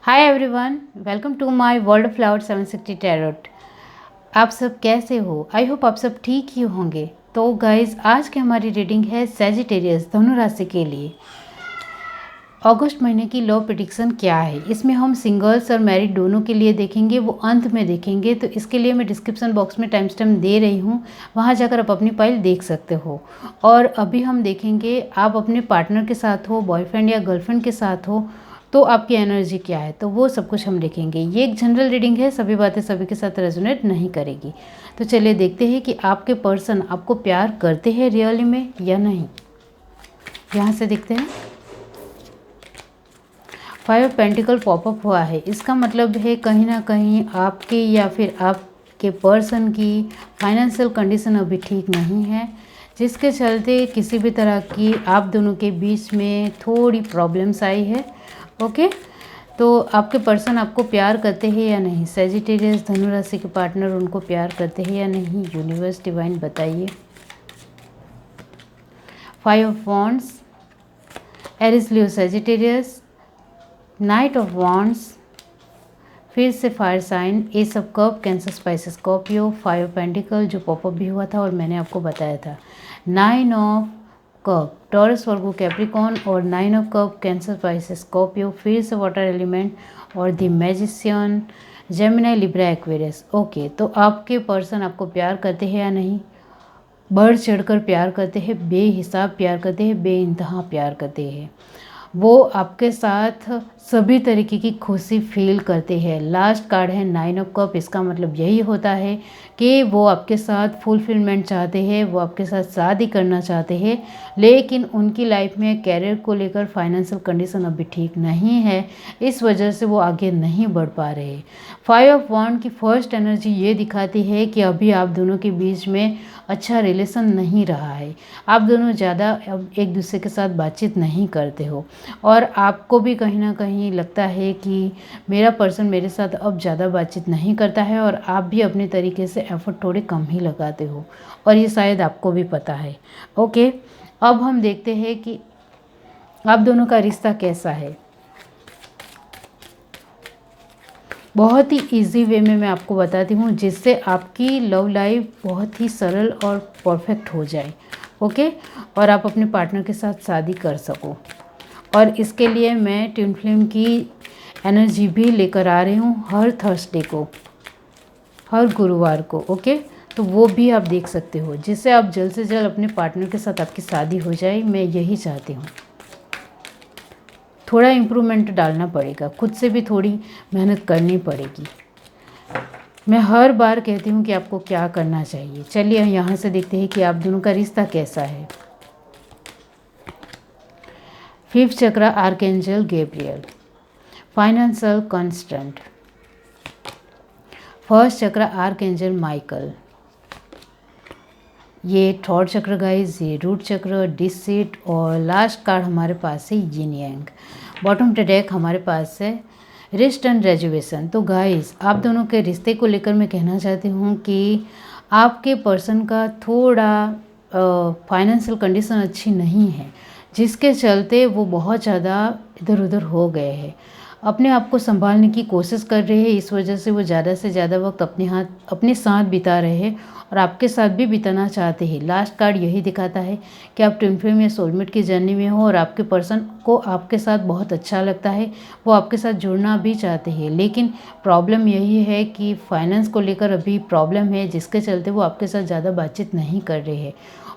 Hi everyone, welcome to my world flower 760 tarot. आप सब कैसे हो? आई होप आप सब ठीक ही होंगे। तो गाइज, आज की हमारी रीडिंग है सैजिटेरियस धनु राशि के लिए। अगस्त महीने की लव प्रेडिक्शन क्या है, इसमें हम सिंगल्स और मैरिड दोनों के लिए देखेंगे, वो अंत में देखेंगे। तो इसके लिए मैं डिस्क्रिप्शन बॉक्स में टाइम स्टैम्प दे रही हूँ, वहाँ जाकर आप अपनी फाइल देख सकते हो। और अभी हम देखेंगे आप अपने पार्टनर के साथ हो, बॉयफ्रेंड या गर्लफ्रेंड के साथ हो, तो आपकी एनर्जी क्या है, तो वो सब कुछ हम देखेंगे। ये एक जनरल रीडिंग है, सभी बातें सभी के साथ रेजोनेट नहीं करेगी। तो चलिए देखते हैं कि आपके पर्सन आपको प्यार करते हैं रियली में या नहीं। यहाँ से देखते हैं, 5 पेंटिकल पॉपअप हुआ है। इसका मतलब है कहीं ना कहीं आपके या फिर आपके पर्सन की फाइनेंशियल कंडीशन अभी ठीक नहीं है, जिसके चलते किसी भी तरह की आप दोनों के बीच में थोड़ी प्रॉब्लम्स आई है। ओके, तो आपके पर्सन आपको प्यार करते हैं या नहीं? सैजिटेरियस धनु राशि के पार्टनर उनको प्यार करते हैं या नहीं? यूनिवर्स डिवाइन बताइए। 5 of wands, Aries Leo Sagittarius, knight of wands, फिर से fire sign, ace of cup, Cancer Pisces Scorpio, 5 of pentacle जो पॉपअप भी हुआ था और मैंने आपको बताया था, 9 of cup, Taurus Virgo Capricorn, और 9 of cup, Cancer Pisces Scorpio, फिर से वाटर एलिमेंट, और the magician, Gemini, Libra, Aquarius. Okay, तो आपके पर्सन आपको प्यार करते हैं या नहीं? बढ़ चढ़कर प्यार करते हैं, बेहिसाब प्यार करते हैं, बेइंतहा प्यार करते हैं। वो आपके साथ सभी तरीके की खुशी फील करते हैं। लास्ट कार्ड है 9 ऑफ कप, इसका मतलब यही होता है कि वो आपके साथ फुलफिलमेंट चाहते हैं, वो आपके साथ शादी करना चाहते हैं, लेकिन उनकी लाइफ में कैरियर को लेकर फाइनेंशियल कंडीशन अभी ठीक नहीं है, इस वजह से वो आगे नहीं बढ़ पा रहे। 5 ऑफ वॉन्ड की फर्स्ट एनर्जी ये दिखाती है कि अभी आप दोनों के बीच में अच्छा रिलेशन नहीं रहा है, आप दोनों ज़्यादा अब एक दूसरे के साथ बातचीत नहीं करते हो, और आपको भी कहीं ना कहीं लगता है कि मेरा पर्सन मेरे साथ अब ज़्यादा बातचीत नहीं करता है, और आप भी अपने तरीके से एफर्ट थोड़े कम ही लगाते हो, और ये शायद आपको भी पता है। ओके, अब हम देखते हैं कि आप दोनों का रिश्ता कैसा है। बहुत ही इजी वे में मैं आपको बताती हूँ, जिससे आपकी लव लाइफ बहुत ही सरल और परफेक्ट हो जाए। ओके, और आप अपने पार्टनर के साथ शादी कर सको। और इसके लिए मैं ट्विन फ्लेम की एनर्जी भी लेकर आ रही हूँ हर थर्सडे को, हर गुरुवार को। ओके, तो वो भी आप देख सकते हो, जिससे आप जल्द से जल्द अपने पार्टनर के साथ आपकी शादी हो जाए। मैं यही चाहती हूँ। थोड़ा इम्प्रूवमेंट डालना पड़ेगा, खुद से भी थोड़ी मेहनत करनी पड़ेगी। मैं हर बार कहती हूँ कि आपको क्या करना चाहिए। चलिए यहाँ से देखते हैं कि आप दोनों का रिश्ता कैसा है। 5th चक्र, archangel Gabriel, financial constant. 1st चक्र, आर्कएंजल माइकल। ये 3rd चक्र गाइज, ये रूट चक्र, डिसिट, और लास्ट कार्ड हमारे पास है यिन यांग। बॉटम डेक हमारे पास है रिस्ट एंड रेजुएशन। तो गाइज, आप दोनों के रिश्ते को लेकर मैं कहना चाहती हूँ कि आपके पर्सन का थोड़ा फाइनेंशियल कंडीशन अच्छी नहीं है, जिसके चलते वो बहुत ज़्यादा इधर उधर हो गए हैं, अपने आप को संभालने की कोशिश कर रहे हैं। इस वजह से वो ज़्यादा से ज़्यादा वक्त अपने साथ बिता रहे हैं, और आपके साथ भी बिताना चाहते हैं। लास्ट कार्ड यही दिखाता है कि आप ट्विन फ्लेम या सोलमेट की जर्नी में हो, और आपके पर्सन को आपके साथ बहुत अच्छा लगता है, वो आपके साथ जुड़ना भी चाहते हैं, लेकिन प्रॉब्लम यही है कि फाइनेंस को लेकर अभी प्रॉब्लम है, जिसके चलते वो आपके साथ ज़्यादा बातचीत नहीं कर रहे हैं,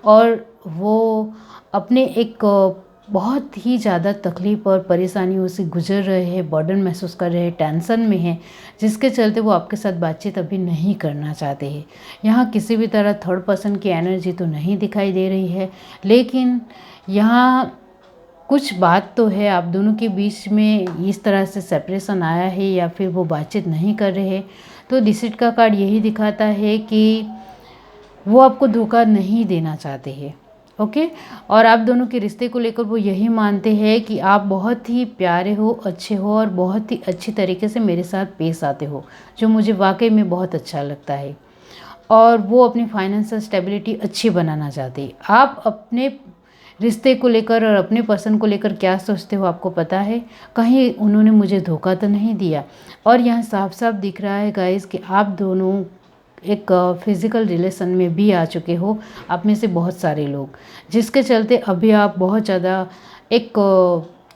और वो अपने एक बहुत ही ज़्यादा तकलीफ़ और परेशानियों से गुजर रहे हैं, बर्डन महसूस कर रहे हैं, टेंशन में हैं, जिसके चलते वो आपके साथ बातचीत अभी नहीं करना चाहते हैं। यहाँ किसी भी तरह थर्ड पर्सन की एनर्जी तो नहीं दिखाई दे रही है, लेकिन यहाँ कुछ बात तो है, आप दोनों के बीच में इस तरह से सेपरेशन आया है, या फिर वो बातचीत नहीं कर रहे हैं। तो डिसिट का कार्ड यही दिखाता है कि वो आपको धोखा नहीं देना चाहते हैं। ओके, और आप दोनों के रिश्ते को लेकर वो यही मानते हैं कि आप बहुत ही प्यारे हो, अच्छे हो, और बहुत ही अच्छी तरीके से मेरे साथ पेश आते हो, जो मुझे वाकई में बहुत अच्छा लगता है, और वो अपनी फाइनेंशियल स्टेबिलिटी अच्छी बनाना चाहते हैं। आप अपने रिश्ते को लेकर और अपने पर्सन को लेकर क्या सोचते हो आपको पता है? कहीं उन्होंने मुझे धोखा तो नहीं दिया। और यहाँ साफ साफ दिख रहा है गाइस कि आप दोनों एक फिज़िकल रिलेशन में भी आ चुके हो, आप में से बहुत सारे लोग, जिसके चलते अभी आप बहुत ज़्यादा एक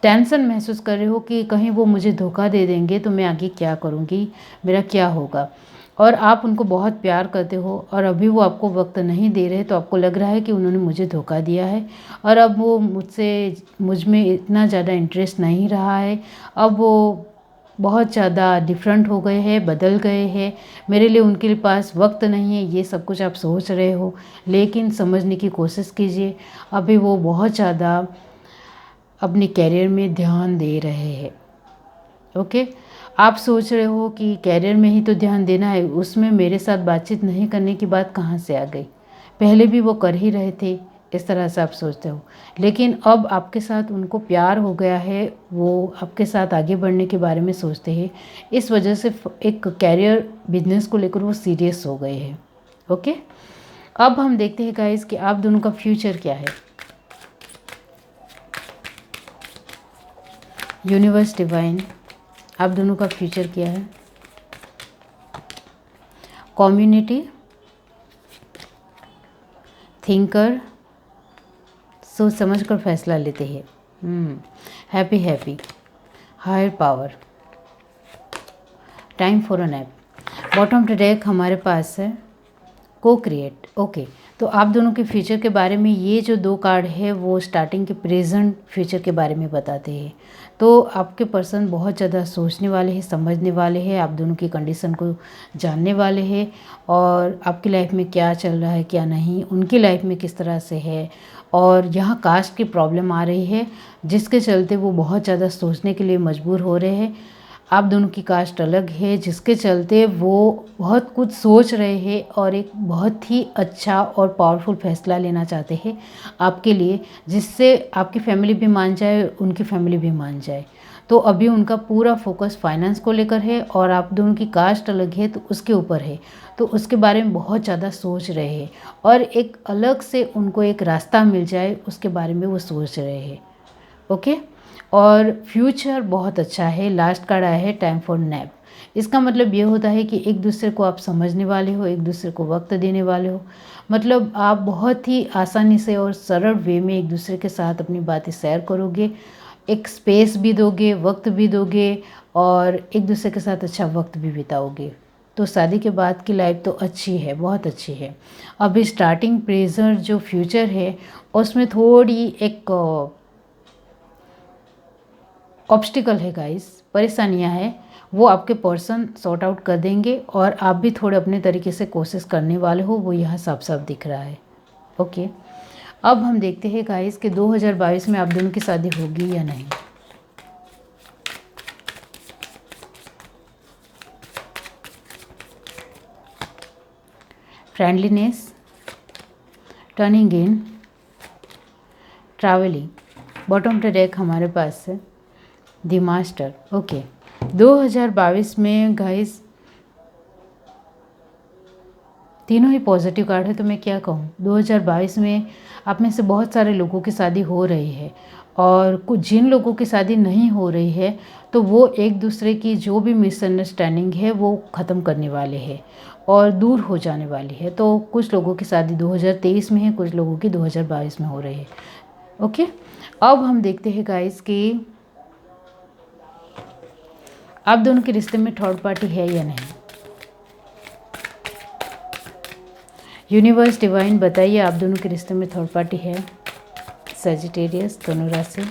टेंशन महसूस कर रहे हो कि कहीं वो मुझे धोखा दे देंगे तो मैं आगे क्या करूँगी, मेरा क्या होगा। और आप उनको बहुत प्यार करते हो और अभी वो आपको वक्त नहीं दे रहे, तो आपको लग रहा है कि उन्होंने मुझे धोखा दिया है और अब वो मुझ में इतना ज़्यादा इंटरेस्ट नहीं रहा है। अब वो बहुत ज़्यादा डिफरेंट हो गए हैं, बदल गए हैं, मेरे लिए उनके पास वक्त नहीं है, ये सब कुछ आप सोच रहे हो। लेकिन समझने की कोशिश कीजिए, अभी वो बहुत ज़्यादा अपने कैरियर में ध्यान दे रहे हैं। ओके, आप सोच रहे हो कि कैरियर में ही तो ध्यान देना है, उसमें मेरे साथ बातचीत नहीं करने की बात कहाँ से आ गई, पहले भी वो कर ही रहे थे, इस तरह से आप सोचते हो। लेकिन अब आपके साथ उनको प्यार हो गया है, वो आपके साथ आगे बढ़ने के बारे में सोचते हैं, इस वजह से एक कैरियर बिजनेस को लेकर वो सीरियस हो गए हैं। ओके, अब हम देखते हैं गाइस कि आप दोनों का फ्यूचर क्या है। यूनिवर्स डिवाइन, आप दोनों का फ्यूचर क्या है? कम्युनिटी, थिंकर, सोच समझ कर फैसला लेते हैं, happy, higher power, time for a nap. Bottom deck हमारे पास है को क्रिएट। ओके, तो आप दोनों के फ्यूचर के बारे में ये जो 2 कार्ड है वो स्टार्टिंग के प्रेजेंट फ्यूचर के बारे में बताते हैं। तो आपके पर्सन बहुत ज़्यादा सोचने वाले हैं, समझने वाले हैं, आप दोनों की कंडीशन को जानने वाले हैं और आपकी लाइफ में क्या चल रहा है क्या नहीं, उनकी लाइफ में किस तरह से है। और यहाँ कास्ट की प्रॉब्लम आ रही है जिसके चलते वो बहुत ज़्यादा सोचने के लिए मजबूर हो रहे हैं। आप दोनों की कास्ट अलग है जिसके चलते वो बहुत कुछ सोच रहे हैं और एक बहुत ही अच्छा और पावरफुल फैसला लेना चाहते हैं आपके लिए, जिससे आपकी फैमिली भी मान जाए, उनकी फैमिली भी मान जाए। तो अभी उनका पूरा फोकस फाइनेंस को लेकर है और आप दोनों की कास्ट अलग है तो उसके ऊपर है, तो उसके बारे में बहुत ज़्यादा सोच रहे हैं और एक अलग से उनको एक रास्ता मिल जाए उसके बारे में वो सोच रहे हैं। ओके, और फ्यूचर बहुत अच्छा है। लास्ट कार्ड आया है टाइम फॉर नैप। इसका मतलब ये होता है कि एक दूसरे को आप समझने वाले हो, एक दूसरे को वक्त देने वाले हो। मतलब आप बहुत ही आसानी से और सरल वे में एक दूसरे के साथ अपनी बातें शेयर करोगे, एक स्पेस भी दोगे, वक्त भी दोगे और एक दूसरे के साथ अच्छा वक्त भी बिताओगे। तो शादी के बाद की लाइफ तो अच्छी है, बहुत अच्छी है। अभी स्टार्टिंग प्रेजेंट जो फ्यूचर है उसमें थोड़ी एक ऑब्स्टिकल है गाइस, परेशानियां हैं, वो आपके पर्सन सॉर्ट आउट कर देंगे और आप भी थोड़े अपने तरीके से कोशिश करने वाले हो, वो यहाँ साफ साफ दिख रहा है। ओके, अब हम देखते हैं गाइस कि 2022 में आप दोनों की शादी होगी या नहीं। Friendliness, turning in, travelling. Bottom of the deck हमारे पास है द मास्टर। ओके, 2022 में गाइस तीनों ही पॉजिटिव कार्ड है, तो मैं क्या कहूँ, 2022 में आप में से बहुत सारे लोगों की शादी हो रही है और कुछ जिन लोगों की शादी नहीं हो रही है तो वो एक दूसरे की जो भी मिसअंडरस्टैंडिंग है वो ख़त्म करने वाले हैं और दूर हो जाने वाली है। तो कुछ लोगों की शादी 2023 में है, कुछ लोगों की 2022 में हो रही है। ओके, अब हम देखते हैं गाइस कि आप दोनों के रिश्ते में थर्ड पार्टी है या नहीं। यूनिवर्स डिवाइन बताइए आप दोनों के रिश्ते में थर्ड पार्टी है। सजिटेरियस, धनु राशि।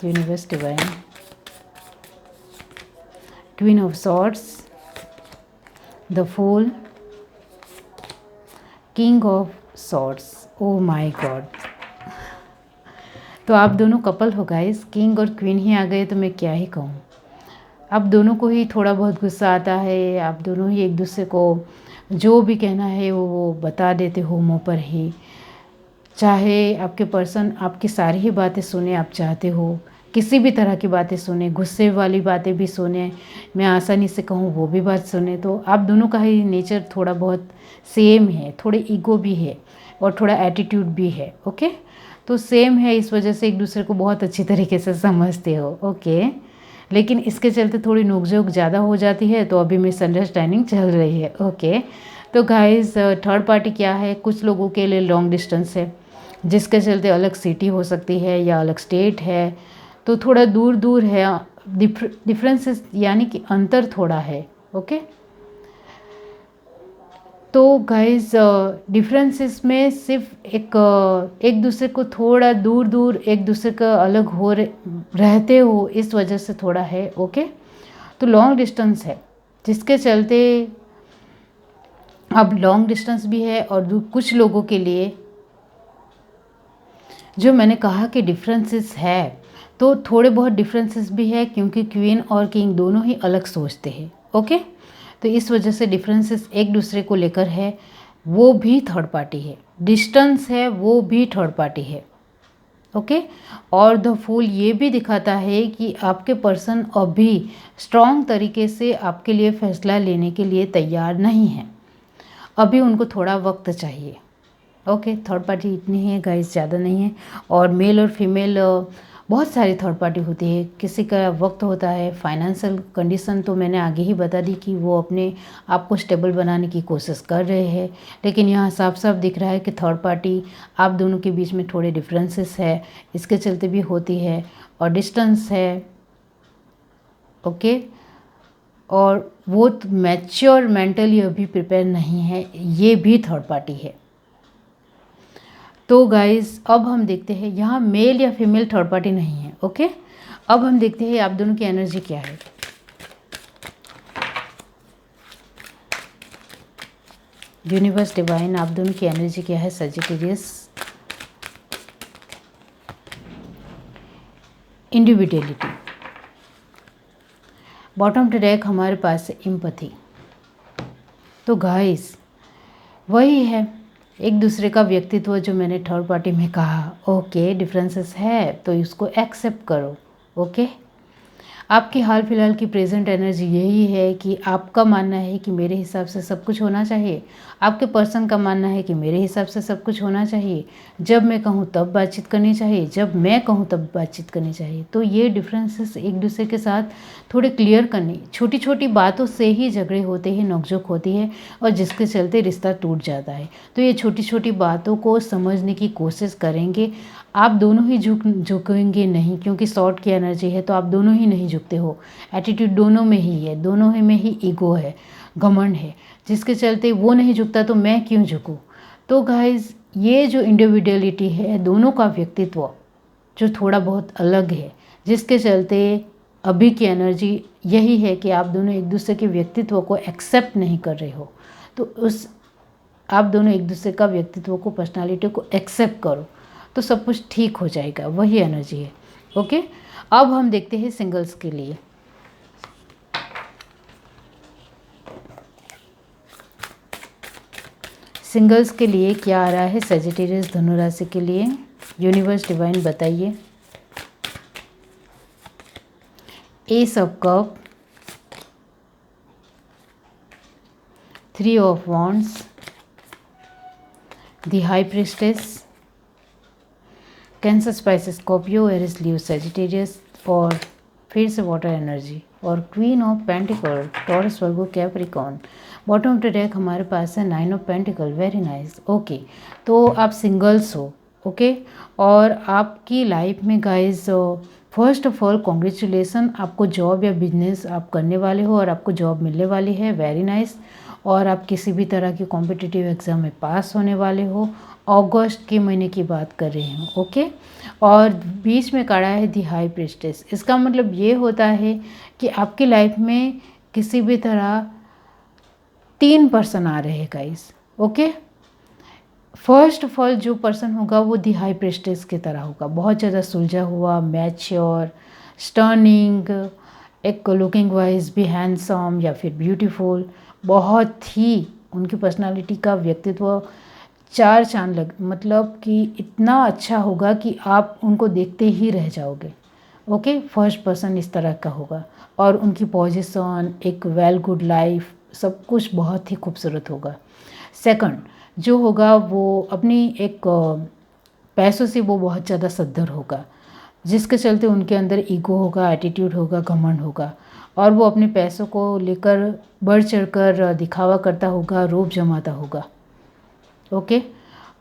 Universe divine, queen of swords, the fool, king of swords. Oh my God, तो आप दोनों कपल हो गाइस, किंग और क्वीन ही आ गए तो मैं क्या ही कहूँ। आप दोनों को ही थोड़ा बहुत गुस्सा आता है, आप दोनों ही एक दूसरे को जो भी कहना है वो बता देते हो मुँह पर ही। चाहे आपके पर्सन आपकी सारी ही बातें सुने, आप चाहते हो किसी भी तरह की बातें सुने, गुस्से वाली बातें भी सुने, मैं आसानी से कहूँ वो भी बात सुने। तो आप दोनों का ही नेचर थोड़ा बहुत सेम है, थोड़े ईगो भी है। और थोड़ा एटीट्यूड भी है। ओके, तो सेम है, इस वजह से एक दूसरे को बहुत अच्छी तरीके से समझते हो। ओके, लेकिन इसके चलते थोड़ी नोकझोंक ज़्यादा हो जाती है, तो अभी मिसअंडरस्टैंडिंग चल रही है। ओके, तो गाइस थर्ड पार्टी क्या है, कुछ लोगों के लिए लॉन्ग डिस्टेंस है, जिसके चलते अलग सिटी हो सकती है या अलग स्टेट है, तो थोड़ा दूर दूर है, डिफरेंसेस यानी कि अंतर थोड़ा है। ओके, तो गाइस डिफरेंसेस में सिर्फ एक दूसरे को थोड़ा दूर दूर एक दूसरे का अलग रहते हो, इस वजह से थोड़ा है। ओके, तो लॉन्ग डिस्टेंस है, जिसके चलते अब लॉन्ग डिस्टेंस भी है, और कुछ लोगों के लिए जो मैंने कहा कि डिफरेंसेस है, तो थोड़े बहुत डिफरेंसेस भी है, क्योंकि क्वीन और किंग दोनों ही अलग सोचते हैं। ओके, तो इस वजह से डिफरेंसेस एक दूसरे को लेकर है, वो भी थर्ड पार्टी है। डिस्टेंस है, वो भी थर्ड पार्टी है। ओके, और द फूल ये भी दिखाता है कि आपके पर्सन अभी स्ट्रॉन्ग तरीके से आपके लिए फैसला लेने के लिए तैयार नहीं है, अभी उनको थोड़ा वक्त चाहिए। ओके, थर्ड पार्टी इतनी है गाइस, ज़्यादा नहीं है। और मेल और फीमेल बहुत सारी थर्ड पार्टी होती है, किसी का वक्त होता है। फाइनेंशियल कंडीशन तो मैंने आगे ही बता दी कि वो अपने आप को स्टेबल बनाने की कोशिश कर रहे हैं, लेकिन यहाँ साफ साफ दिख रहा है कि थर्ड पार्टी आप दोनों के बीच में थोड़े डिफरेंसेस है, इसके चलते भी होती है, और डिस्टेंस है। ओके, और वो मैच्योर मेंटली अभी प्रिपेयर नहीं है, ये भी थर्ड पार्टी है। तो गाइस अब हम देखते हैं, यहाँ मेल या फीमेल थर्ड पार्टी नहीं है। ओके, अब हम देखते हैं आप दोनों की एनर्जी क्या है। यूनिवर्स डिवाइन, आप दोनों की एनर्जी क्या है Sagittarius. Individuality, bottom to deck हमारे पास है एम्पैथी। तो गाइस वही है, एक दूसरे का व्यक्तित्व जो मैंने थर्ड पार्टी में कहा। ओके, डिफरेंसेस है तो इसको एक्सेप्ट करो। ओके, आपकी हाल फिलहाल की प्रेजेंट एनर्जी यही है कि आपका मानना है कि मेरे हिसाब से सब कुछ होना चाहिए, आपके पर्सन का मानना है कि मेरे हिसाब से सब कुछ होना चाहिए, जब मैं कहूँ तब बातचीत करनी चाहिए, जब मैं कहूँ तब बातचीत करनी चाहिए। तो ये डिफरेंसेस एक दूसरे के साथ थोड़े क्लियर करने, छोटी छोटी बातों से ही झगड़े होते हैं, नोकझोंक होती है, और जिसके चलते रिश्ता टूट जाता है। तो ये छोटी छोटी बातों को समझने की कोशिश करेंगे, आप दोनों ही झुकेंगे नहीं, क्योंकि शॉर्ट की एनर्जी है, तो आप दोनों ही नहीं झुकते हो। एटीट्यूड दोनों में ही है, दोनों ही में ही ईगो है, घमंड है, जिसके चलते वो नहीं झुकता तो मैं क्यों झुकूँ। तो गाइज ये जो इंडिविजुअलिटी है, दोनों का व्यक्तित्व जो थोड़ा बहुत अलग है, जिसके चलते अभी की एनर्जी यही है कि आप दोनों एक दूसरे के व्यक्तित्व को एक्सेप्ट नहीं कर रहे हो। तो आप दोनों एक दूसरे का व्यक्तित्व को, पर्सनालिटी को एक्सेप्ट करो, तो सब कुछ ठीक हो जाएगा, वही एनर्जी है। ओके, अब हम देखते हैं सिंगल्स के लिए। सिंगल्स के लिए क्या आ रहा है सजिटेरियस धनु राशि के लिए, यूनिवर्स डिवाइन बताइए। Ace of cup, 3 of wands, the high priestess, Cancer, Pisces, Scorpio, Aries, Leo, Sagittarius, और फिर से वाटर एनर्जी, और queen of pentacle, Taurus, Virgo, Capricorn. Bottom to deck हमारे पास है 9 of pentacle, very nice. Okay, तो आप सिंगल्स हो। ओके, और आपकी लाइफ में guys first of all congratulation, आपको जॉब या बिजनेस आप करने वाले हो और आपको जॉब मिलने वाली है, वेरी नाइस। और आप किसी भी तरह की कॉम्पिटिटिव एग्ज़ाम में पास होने वाले हो, अगस्त के महीने की बात कर रही हूँ। ओके, और बीच में खड़ा है दी हाई प्रिस्टेस, इसका मतलब ये होता है कि आपकी लाइफ में किसी भी तरह 3 पर्सन आ रहे हैं guys. Okay, first of all जो पर्सन होगा वो दी हाई प्रिस्टेस की तरह होगा, बहुत ज़्यादा सुलझा हुआ, मैच्योर, स्टर्निंग, एक लुकिंग वाइज भी हैंडसम या फिर ब्यूटीफुल, बहुत ही उनकी पर्सनालिटी का व्यक्तित्व चार चांद मतलब कि इतना अच्छा होगा कि आप उनको देखते ही रह जाओगे। ओके, फर्स्ट पर्सन इस तरह का होगा, और उनकी पोजीशन, एक वेल गुड लाइफ, सब कुछ बहुत ही खूबसूरत होगा। सेकंड, जो होगा वो अपनी एक पैसों से वो बहुत ज़्यादा सद्धर होगा, जिसके चलते उनके अंदर ईगो होगा, एटीट्यूड होगा, घमंड होगा और वो अपने पैसों को लेकर बढ़ चढ़कर दिखावा करता होगा, रोब जमाता होगा। ओके।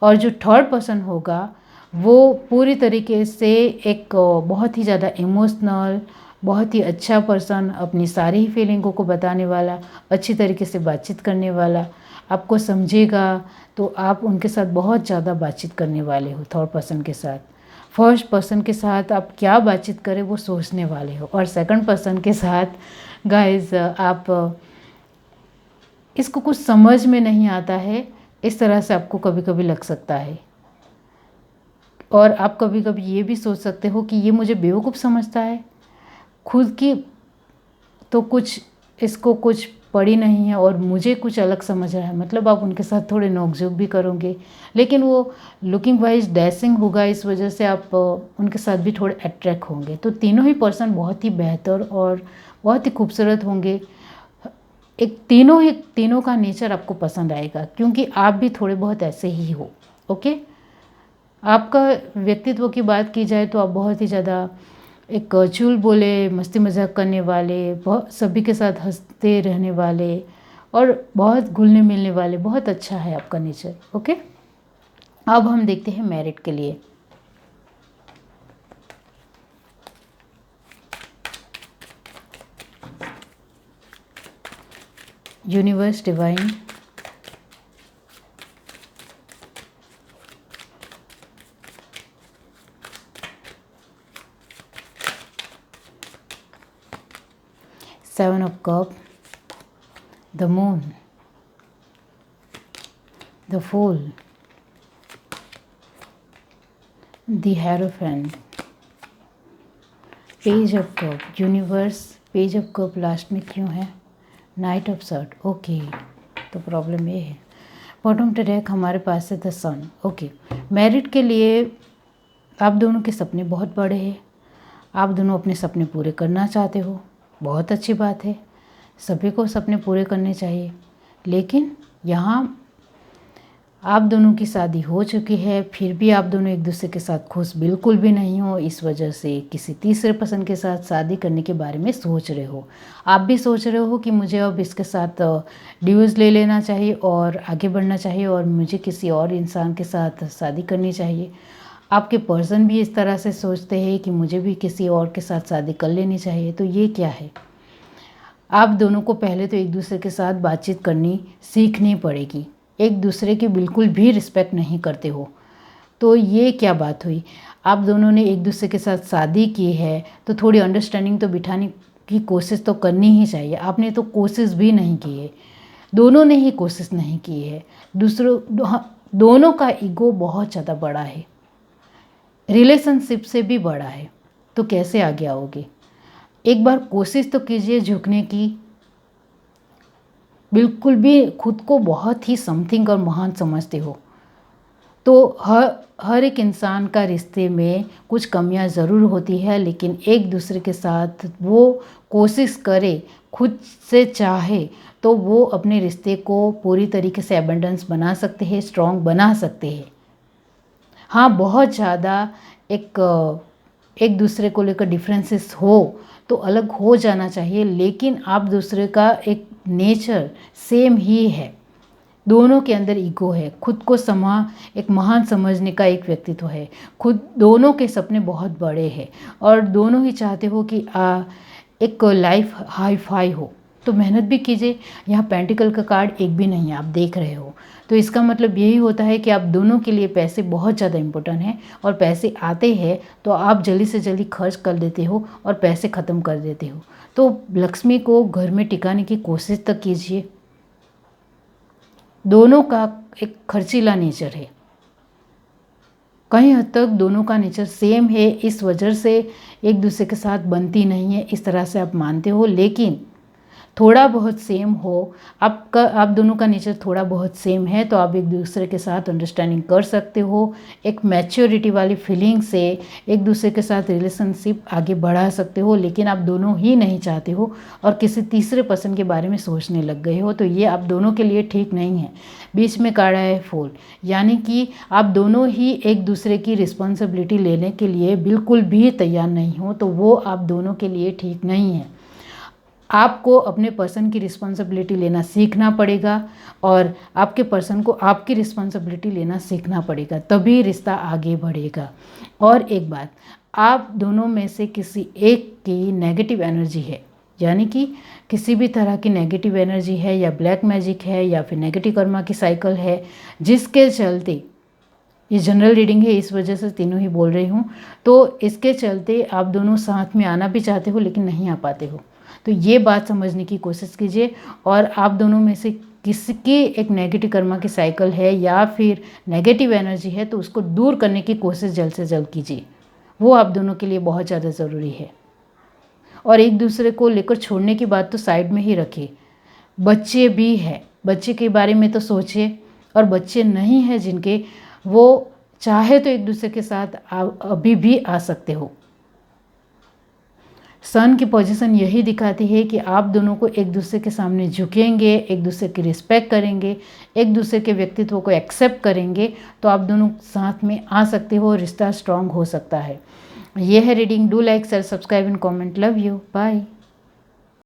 और जो थर्ड पर्सन होगा वो पूरी तरीके से एक बहुत ही ज़्यादा इमोशनल, बहुत ही अच्छा पर्सन, अपनी सारी ही फीलिंगों को बताने वाला, अच्छी तरीके से बातचीत करने वाला, आपको समझेगा तो आप उनके साथ बहुत ज़्यादा बातचीत करने वाले हो थर्ड पर्सन के साथ। फर्स्ट पर्सन के साथ आप क्या बातचीत करें वो सोचने वाले हो, और सेकंड पर्सन के साथ गाइस आप इसको कुछ समझ में नहीं आता है, इस तरह से आपको कभी कभी लग सकता है। और आप कभी कभी ये भी सोच सकते हो कि ये मुझे बेवकूफ़ समझता है, खुद की तो कुछ इसको कुछ पड़ी नहीं है और मुझे कुछ अलग समझ रहा है। मतलब आप उनके साथ थोड़े नोक-झोंक भी करोगे, लेकिन वो लुकिंग वाइज डैशिंग होगा, इस वजह से आप उनके साथ भी थोड़े अट्रैक्ट होंगे। तो तीनों ही पर्सन बहुत ही बेहतर और बहुत ही खूबसूरत होंगे। एक तीनों का नेचर आपको पसंद आएगा, क्योंकि आप भी थोड़े बहुत ऐसे ही हो। ओके। आपका व्यक्तित्व की बात की जाए तो आप बहुत ही ज़्यादा एक चुलबुले, मस्ती मजाक करने वाले, बहुत सभी के साथ हंसते रहने वाले और बहुत घुलने मिलने वाले, बहुत अच्छा है आपका नेचर। ओके। अब हम देखते हैं मैरिड के लिए। Universe, divine, seven of cup, the moon, the fool, the hierophant, page of cup. Universe, page of cup last में क्यों है? Knight of sword. ओके, तो प्रॉब्लम ये है। बॉटम ऑफ द डेक हमारे पास है द सन। ओके। मैरिड के लिए आप दोनों के सपने बहुत बड़े हैं, आप दोनों अपने सपने पूरे करना चाहते हो, बहुत अच्छी बात है, सभी को सपने पूरे करने चाहिए। लेकिन यहाँ आप दोनों की शादी हो चुकी है, फिर भी आप दोनों एक दूसरे के साथ खुश बिल्कुल भी नहीं हो, इस वजह से किसी तीसरे पर्सन के साथ शादी करने के बारे में सोच रहे हो। आप भी सोच रहे हो कि मुझे अब इसके साथ डिवोर्स ले लेना चाहिए और आगे बढ़ना चाहिए और मुझे किसी और इंसान के साथ शादी करनी चाहिए। आपके पर्सन भी इस तरह से सोचते हैं कि मुझे भी किसी और के साथ शादी कर लेनी चाहिए। तो ये क्या है? आप दोनों को पहले तो एक दूसरे के साथ बातचीत करनी सीखनी पड़ेगी। एक दूसरे की बिल्कुल भी रिस्पेक्ट नहीं करते हो, तो ये क्या बात हुई? आप दोनों ने एक दूसरे के साथ शादी की है तो थोड़ी अंडरस्टैंडिंग तो बिठाने की कोशिश तो करनी ही चाहिए। आपने तो कोशिश भी नहीं की है, दोनों ने ही कोशिश नहीं की है। दोनों का ईगो बहुत ज़्यादा बड़ा है, रिलेशनशिप से भी बड़ा है, तो कैसे आगे आओगे? एक बार कोशिश तो कीजिए झुकने की। बिल्कुल भी खुद को बहुत ही समथिंग और महान समझते हो, तो हर एक इंसान का रिश्ते में कुछ कमियां ज़रूर होती है, लेकिन एक दूसरे के साथ वो कोशिश करे, खुद से चाहे तो वो अपने रिश्ते को पूरी तरीके से एबंडेंस बना सकते हैं, स्ट्रॉन्ग बना सकते हैं। हाँ, बहुत ज़्यादा एक दूसरे को लेकर डिफरेंसेस हो तो अलग हो जाना चाहिए, लेकिन आप दूसरे का एक नेचर सेम ही है। दोनों के अंदर ईगो है, खुद को एक महान समझने का एक व्यक्तित्व है, खुद दोनों के सपने बहुत बड़े हैं और दोनों ही चाहते हो कि एक लाइफ हाई फाई हो, तो मेहनत भी कीजिए। यहाँ पेंटिकल का कार्ड एक भी नहीं है, आप देख रहे हो, तो इसका मतलब यही होता है कि आप दोनों के लिए पैसे बहुत ज़्यादा इम्पोर्टेंट हैं और पैसे आते हैं तो आप जल्दी से जल्दी खर्च कर देते हो और पैसे ख़त्म कर देते हो। तो लक्ष्मी को घर में टिकाने की कोशिश तक कीजिए। दोनों का एक खर्चीला नेचर है, कहीं हद तक दोनों का नेचर सेम है, इस वजह से एक दूसरे के साथ बनती नहीं है, इस तरह से आप मानते हो। लेकिन थोड़ा बहुत सेम हो, आप दोनों का नेचर थोड़ा बहुत सेम है, तो आप एक दूसरे के साथ अंडरस्टैंडिंग कर सकते हो। एक मैच्योरिटी वाली फीलिंग से एक दूसरे के साथ रिलेशनशिप आगे बढ़ा सकते हो। लेकिन आप दोनों ही नहीं चाहते हो और किसी तीसरे पर्सन के बारे में सोचने लग गए हो, तो ये आप दोनों के लिए ठीक नहीं है। बीच में काढ़ा है फूल, यानी कि आप दोनों ही एक दूसरे की रिस्पॉन्सिबिलिटी लेने के लिए बिल्कुल भी तैयार नहीं हो, तो वो आप दोनों के लिए ठीक नहीं है। आपको अपने पर्सन की रिस्पॉन्सिबिलिटी लेना सीखना पड़ेगा और आपके पर्सन को आपकी रिस्पॉन्सिबिलिटी लेना सीखना पड़ेगा, तभी रिश्ता आगे बढ़ेगा। और एक बात, आप दोनों में से किसी एक की नेगेटिव एनर्जी है, यानी कि किसी भी तरह की नेगेटिव एनर्जी है या ब्लैक मैजिक है या फिर नेगेटिव कर्मा की साइकिल है, जिसके चलते, ये जनरल रीडिंग है इस वजह से तीनों ही बोल रही हूँ, तो इसके चलते आप दोनों साथ में आना भी चाहते हो लेकिन नहीं आ पाते हो। तो ये बात समझने की कोशिश कीजिए और आप दोनों में से किसकी एक नेगेटिव कर्मा की साइकिल है या फिर नेगेटिव एनर्जी है, तो उसको दूर करने की कोशिश जल्द से जल्द कीजिए। वो आप दोनों के लिए बहुत ज़्यादा ज़रूरी है। और एक दूसरे को लेकर छोड़ने की बात तो साइड में ही रखिए। बच्चे भी हैं, बच्चे के बारे में तो सोचिए, और बच्चे नहीं हैं जिनके, वो चाहे तो एक दूसरे के साथ अभी भी आ सकते हो। सन की पोजीशन यही दिखाती है कि आप दोनों को एक दूसरे के सामने झुकेंगे, एक दूसरे की रिस्पेक्ट करेंगे, एक दूसरे के व्यक्तित्व को एक्सेप्ट करेंगे, तो आप दोनों साथ में आ सकते हो, रिश्ता स्ट्रांग हो सकता है। यह है reading. Do like, share, subscribe and comment. Love you, bye.